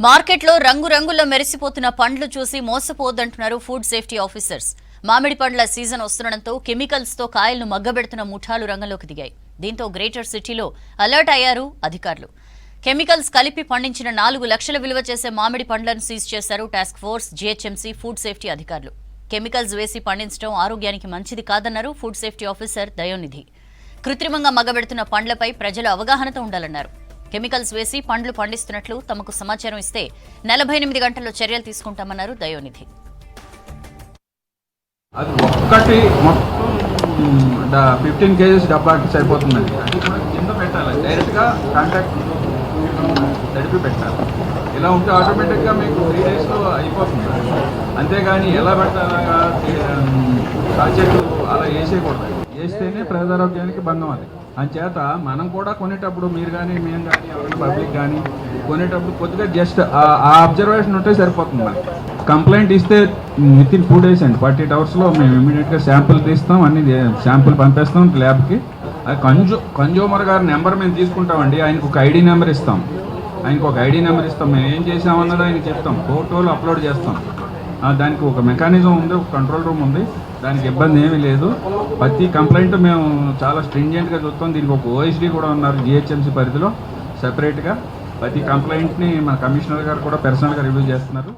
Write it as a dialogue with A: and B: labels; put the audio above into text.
A: మార్కెట్లో రంగురంగుల్లో మెరిసిపోతున్న పండ్లు చూసి మోసపోవద్దంటున్నారు ఫుడ్ సేఫ్టీ ఆఫీసర్స్. మామిడి పండ్ల సీజన్ వస్తుండటంతో కెమికల్స్ తో కాయలను మగ్గబెడుతున్న ముఠాలు రంగంలోకి దిగాయి. దీంతో గ్రేటర్ సిటీలో అలర్ట్ అయ్యారు అధికారులు. కెమికల్స్ కలిపి పండించిన 4 లక్షల విలువ చేసే మామిడి పండ్లను సీజ్ చేశారు task force, GHMC food safety అధికారులు. కెమికల్స్ వేసి పండించడం ఆరోగ్యానికి మంచిది కాదన్నారు ఫుడ్ సేఫ్టీ ఆఫీసర్ దయోనిధి. కృత్రిమంగా మగ్గబెడుతున్న పండ్లపై ప్రజలు అవగాహనతో ఉండాలన్నారు. కెమికల్స్ వేసి పండ్లు పండిస్తున్నట్లు తమకు సమాచారం ఇస్తే 48 గంటల్లో చర్యలు తీసుకుంటామన్నారు దయోనిధి.
B: అది ఒక్కటి మొత్తం 15 కేజీస్ డబ్బాకి సరిపోతుందండి. అది కూడా కింద పెట్టాలి, డైరెక్ట్గా కాంటాక్ట్ తడిపి పెట్టాలి. ఇలా ఉంటే ఆటోమేటిక్గా మీకు 3 డేస్లో అయిపోతుంది. అంతేగాని ఎలా పెట్టాలా సాచెట్లు అలా వేసేయకూడదు. వేస్తేనే ప్రజారోగ్యానికి భంగం. అది అంచేత మనం కూడా కొనేటప్పుడు మీరు కానీ మేము కానీ ఎవరైనా పబ్లిక్ కానీ కొనేటప్పుడు కొద్దిగా జస్ట్ ఆ అబ్జర్వేషన్ ఉంటే సరిపోతుంది. మనకి కంప్లైంట్ ఇస్తే వితిన్ 2 days అండి, 48 hours మేము ఇమీడియట్గా శాంపుల్ తీస్తాం, అన్ని శాంపుల్ పంపిస్తాం ల్యాబ్కి. అది కన్జ్యూమర్ గారి నెంబర్ మేము తీసుకుంటామండి. ఆయనకు ఒక ఐడి నెంబర్ ఇస్తాం. మేము ఏం చేసామన్నది ఆయన చెప్తాం, ఫోటోలు అప్లోడ్ చేస్తాం. దానికి ఒక మెకానిజం ఉంది, ఒక కంట్రోల్ రూమ్ ఉంది, దానికి ఇబ్బంది ఏమీ లేదు. ప్రతి కంప్లైంట్ మేము చాలా స్ట్రింజెంట్గా చూస్తాం. దీనికి ఒక ఓఎస్డీ కూడా ఉన్నారు జీహెచ్ఎంసీ పరిధిలో సెపరేట్గా. ప్రతి కంప్లైంట్ని మన కమిషనర్ గారు కూడా పర్సనల్గా రివ్యూ చేస్తున్నారు.